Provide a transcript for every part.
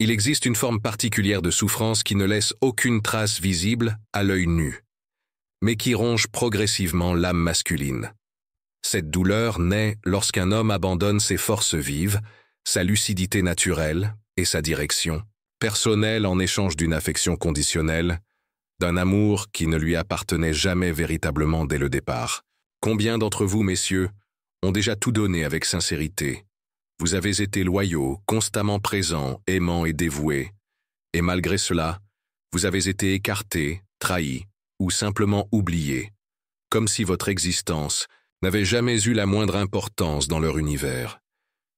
Il existe une forme particulière de souffrance qui ne laisse aucune trace visible à l'œil nu, mais qui ronge progressivement l'âme masculine. Cette douleur naît lorsqu'un homme abandonne ses forces vives, sa lucidité naturelle et sa direction personnelle en échange d'une affection conditionnelle, d'un amour qui ne lui appartenait jamais véritablement dès le départ. Combien d'entre vous, messieurs, ont déjà tout donné avec sincérité? Vous avez été loyaux, constamment présents, aimants et dévoués, et malgré cela, vous avez été écartés, trahis ou simplement oubliés, comme si votre existence n'avait jamais eu la moindre importance dans leur univers.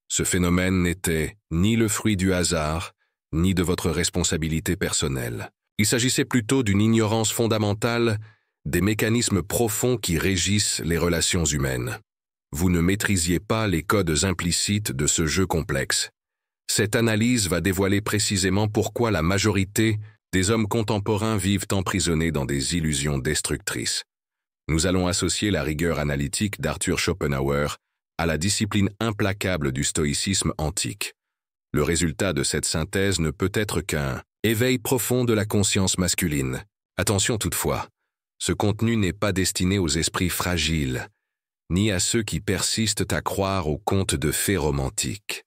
Ce phénomène n'était ni le fruit du hasard, ni de votre responsabilité personnelle. Il s'agissait plutôt d'une ignorance fondamentale des mécanismes profonds qui régissent les relations humaines. Vous ne maîtrisiez pas les codes implicites de ce jeu complexe. Cette analyse va dévoiler précisément pourquoi la majorité des hommes contemporains vivent emprisonnés dans des illusions destructrices. Nous allons associer la rigueur analytique d'Arthur Schopenhauer à la discipline implacable du stoïcisme antique. Le résultat de cette synthèse ne peut être qu'un éveil profond de la conscience masculine. Attention toutefois, ce contenu n'est pas destiné aux esprits fragiles, ni à ceux qui persistent à croire aux contes de fées romantiques.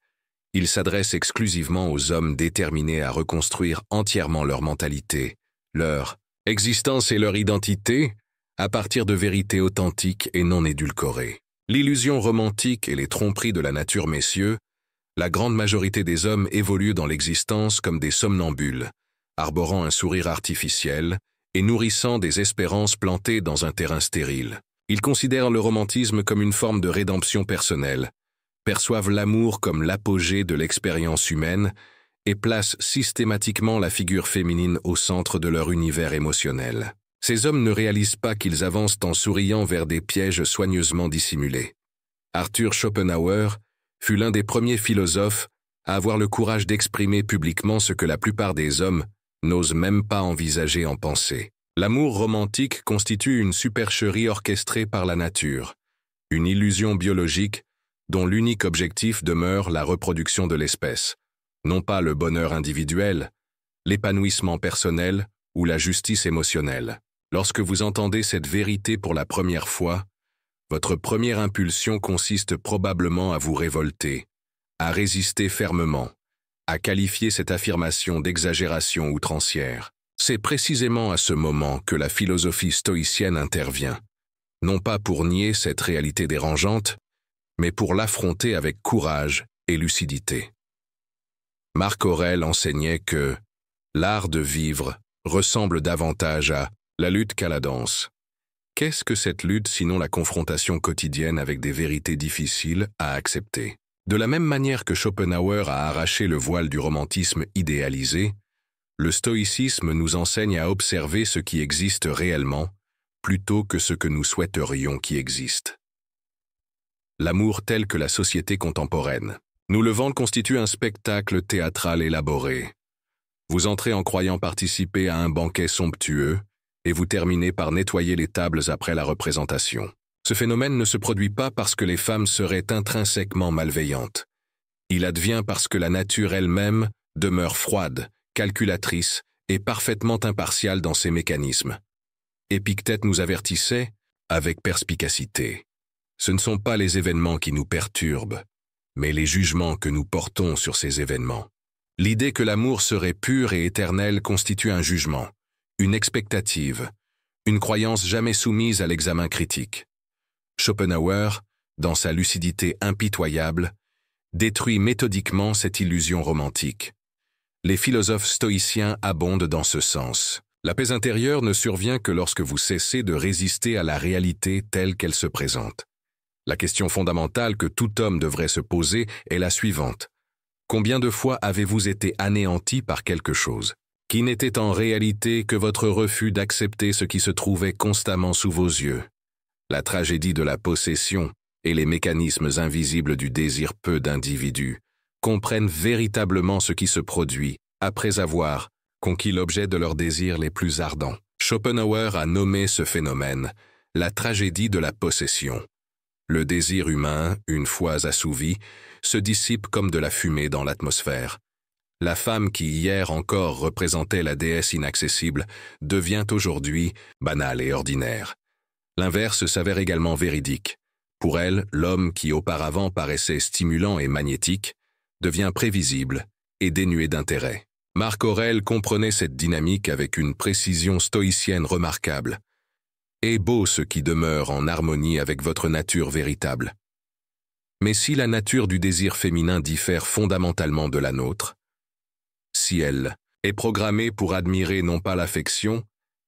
Il s'adresse exclusivement aux hommes déterminés à reconstruire entièrement leur mentalité, leur existence et leur identité à partir de vérités authentiques et non édulcorées. L'illusion romantique et les tromperies de la nature, messieurs, la grande majorité des hommes évoluent dans l'existence comme des somnambules, arborant un sourire artificiel et nourrissant des espérances plantées dans un terrain stérile. Ils considèrent le romantisme comme une forme de rédemption personnelle, perçoivent l'amour comme l'apogée de l'expérience humaine et placent systématiquement la figure féminine au centre de leur univers émotionnel. Ces hommes ne réalisent pas qu'ils avancent en souriant vers des pièges soigneusement dissimulés. Arthur Schopenhauer fut l'un des premiers philosophes à avoir le courage d'exprimer publiquement ce que la plupart des hommes n'osent même pas envisager en pensée. L'amour romantique constitue une supercherie orchestrée par la nature, une illusion biologique dont l'unique objectif demeure la reproduction de l'espèce, non pas le bonheur individuel, l'épanouissement personnel ou la justice émotionnelle. Lorsque vous entendez cette vérité pour la première fois, votre première impulsion consiste probablement à vous révolter, à résister fermement, à qualifier cette affirmation d'exagération outrancière. C'est précisément à ce moment que la philosophie stoïcienne intervient, non pas pour nier cette réalité dérangeante, mais pour l'affronter avec courage et lucidité. Marc Aurèle enseignait que l'art de vivre ressemble davantage à la lutte qu'à la danse. Qu'est-ce que cette lutte sinon la confrontation quotidienne avec des vérités difficiles à accepter? De la même manière que Schopenhauer a arraché le voile du romantisme idéalisé, le stoïcisme nous enseigne à observer ce qui existe réellement plutôt que ce que nous souhaiterions qui existe. L'amour tel que la société contemporaine nous le vend constitue un spectacle théâtral élaboré. Vous entrez en croyant participer à un banquet somptueux et vous terminez par nettoyer les tables après la représentation. Ce phénomène ne se produit pas parce que les femmes seraient intrinsèquement malveillantes. Il advient parce que la nature elle-même demeure froide, calculatrice et parfaitement impartiale dans ses mécanismes. Épictète nous avertissait, avec perspicacité, ce ne sont pas les événements qui nous perturbent, mais les jugements que nous portons sur ces événements. L'idée que l'amour serait pur et éternel constitue un jugement, une expectative, une croyance jamais soumise à l'examen critique. Schopenhauer, dans sa lucidité impitoyable, détruit méthodiquement cette illusion romantique. Les philosophes stoïciens abondent dans ce sens. La paix intérieure ne survient que lorsque vous cessez de résister à la réalité telle qu'elle se présente. La question fondamentale que tout homme devrait se poser est la suivante. Combien de fois avez-vous été anéanti par quelque chose, qui n'était en réalité que votre refus d'accepter ce qui se trouvait constamment sous vos yeux? La tragédie de la possession et les mécanismes invisibles du désir, peu d'individus comprennent véritablement ce qui se produit après avoir conquis l'objet de leurs désirs les plus ardents. Schopenhauer a nommé ce phénomène la tragédie de la possession. Le désir humain, une fois assouvi, se dissipe comme de la fumée dans l'atmosphère. La femme qui hier encore représentait la déesse inaccessible devient aujourd'hui banale et ordinaire. L'inverse s'avère également véridique. Pour elle, l'homme qui auparavant paraissait stimulant et magnétique devient prévisible et dénué d'intérêt. Marc Aurèle comprenait cette dynamique avec une précision stoïcienne remarquable. Est beau ce qui demeure en harmonie avec votre nature véritable. Mais si la nature du désir féminin diffère fondamentalement de la nôtre, si elle est programmée pour admirer non pas l'affection,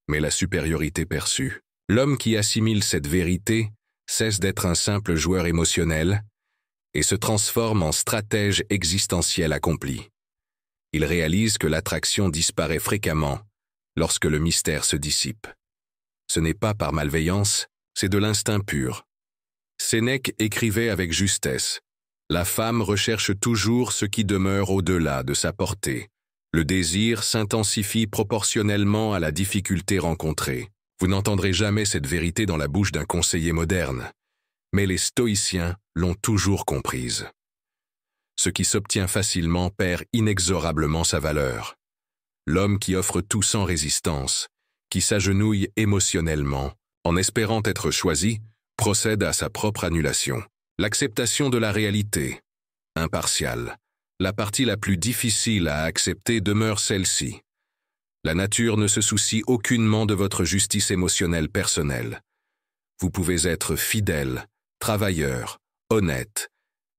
mais la supériorité perçue, l'homme qui assimile cette vérité cesse d'être un simple joueur émotionnel et se transforme en stratège existentiel accompli. Il réalise que l'attraction disparaît fréquemment lorsque le mystère se dissipe. Ce n'est pas par malveillance, c'est de l'instinct pur. Sénèque écrivait avec justesse « La femme recherche toujours ce qui demeure au-delà de sa portée. Le désir s'intensifie proportionnellement à la difficulté rencontrée. » Vous n'entendrez jamais cette vérité dans la bouche d'un conseiller moderne, mais les stoïciens l'ont toujours comprise. Ce qui s'obtient facilement perd inexorablement sa valeur. L'homme qui offre tout sans résistance, qui s'agenouille émotionnellement, en espérant être choisi, procède à sa propre annulation. L'acceptation de la réalité, impartiale, la partie la plus difficile à accepter demeure celle-ci. La nature ne se soucie aucunement de votre justice émotionnelle personnelle. Vous pouvez être fidèle, travailleur, honnête,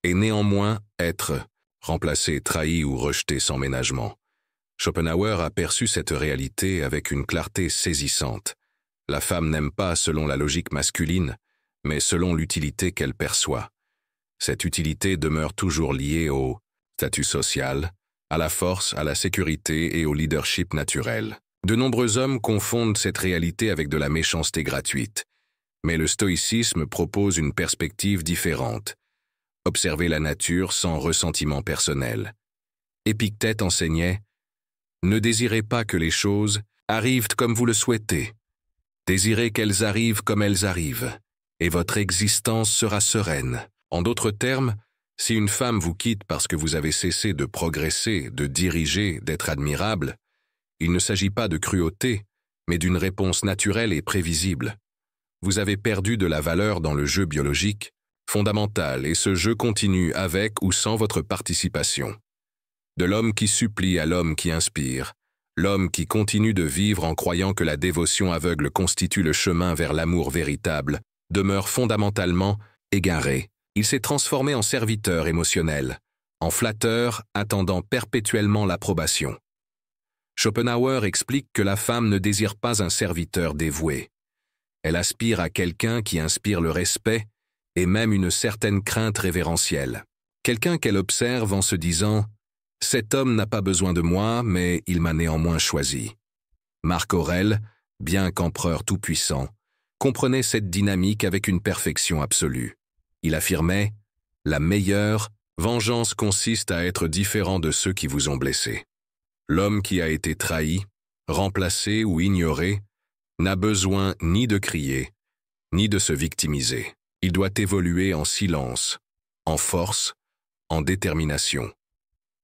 et néanmoins être remplacé, trahi ou rejeté sans ménagement. Schopenhauer a perçu cette réalité avec une clarté saisissante. La femme n'aime pas selon la logique masculine, mais selon l'utilité qu'elle perçoit. Cette utilité demeure toujours liée au statut social, à la force, à la sécurité et au leadership naturel. De nombreux hommes confondent cette réalité avec de la méchanceté gratuite. Mais le stoïcisme propose une perspective différente. Observer la nature sans ressentiment personnel. Épictète enseignait « Ne désirez pas que les choses arrivent comme vous le souhaitez. Désirez qu'elles arrivent comme elles arrivent, et votre existence sera sereine. » En d'autres termes, si une femme vous quitte parce que vous avez cessé de progresser, de diriger, d'être admirable, il ne s'agit pas de cruauté, mais d'une réponse naturelle et prévisible. Vous avez perdu de la valeur dans le jeu biologique, fondamental, et ce jeu continue avec ou sans votre participation. De l'homme qui supplie à l'homme qui inspire, l'homme qui continue de vivre en croyant que la dévotion aveugle constitue le chemin vers l'amour véritable, demeure fondamentalement égaré. Il s'est transformé en serviteur émotionnel, en flatteur attendant perpétuellement l'approbation. Schopenhauer explique que la femme ne désire pas un serviteur dévoué. Elle aspire à quelqu'un qui inspire le respect et même une certaine crainte révérentielle. Quelqu'un qu'elle observe en se disant « Cet homme n'a pas besoin de moi, mais il m'a néanmoins choisi ». Marc Aurèle, bien qu'empereur tout-puissant, comprenait cette dynamique avec une perfection absolue. Il affirmait « La meilleure vengeance consiste à être différent de ceux qui vous ont blessé. L'homme qui a été trahi, remplacé ou ignoré n'a besoin ni de crier, ni de se victimiser. Il doit évoluer en silence, en force, en détermination.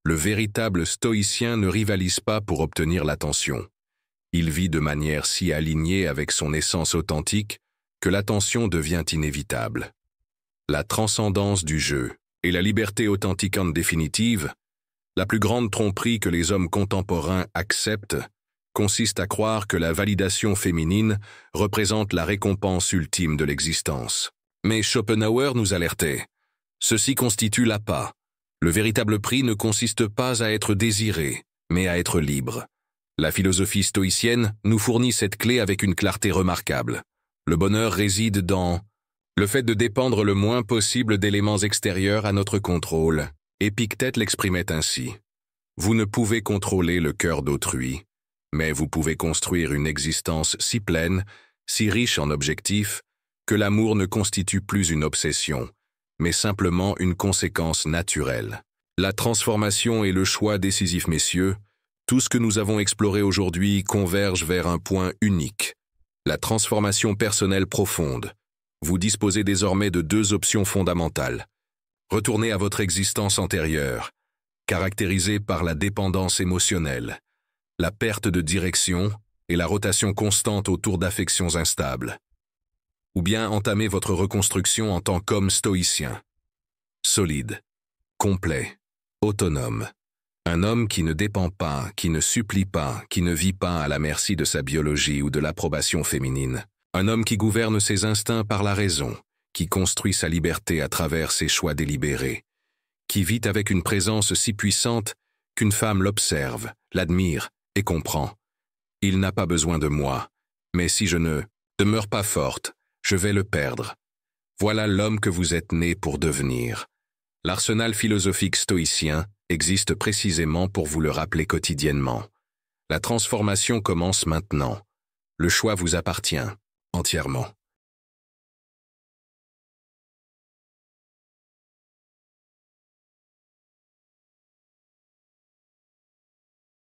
Le véritable stoïcien ne rivalise pas pour obtenir l'attention. Il vit de manière si alignée avec son essence authentique que l'attention devient inévitable. La transcendance du jeu et la liberté authentique en définitive, la plus grande tromperie que les hommes contemporains acceptent, consiste à croire que la validation féminine représente la récompense ultime de l'existence. Mais Schopenhauer nous alertait. Ceci constitue l'appât. Le véritable prix ne consiste pas à être désiré, mais à être libre. La philosophie stoïcienne nous fournit cette clé avec une clarté remarquable. Le bonheur réside dans le fait de dépendre le moins possible d'éléments extérieurs à notre contrôle. Épictète l'exprimait ainsi. Vous ne pouvez contrôler le cœur d'autrui, mais vous pouvez construire une existence si pleine, si riche en objectifs, que l'amour ne constitue plus une obsession, mais simplement une conséquence naturelle. La transformation est le choix décisif, messieurs. Tout ce que nous avons exploré aujourd'hui converge vers un point unique. La transformation personnelle profonde. Vous disposez désormais de deux options fondamentales. Retournez à votre existence antérieure, caractérisé par la dépendance émotionnelle, la perte de direction et la rotation constante autour d'affections instables. Ou bien entamer votre reconstruction en tant qu'homme stoïcien. Solide, complet, autonome. Un homme qui ne dépend pas, qui ne supplie pas, qui ne vit pas à la merci de sa biologie ou de l'approbation féminine. Un homme qui gouverne ses instincts par la raison, qui construit sa liberté à travers ses choix délibérés, qui vit avec une présence si puissante qu'une femme l'observe, l'admire et comprend. Il n'a pas besoin de moi, mais si je ne demeure pas forte, je vais le perdre. Voilà l'homme que vous êtes né pour devenir. L'arsenal philosophique stoïcien existe précisément pour vous le rappeler quotidiennement. La transformation commence maintenant. Le choix vous appartient, entièrement.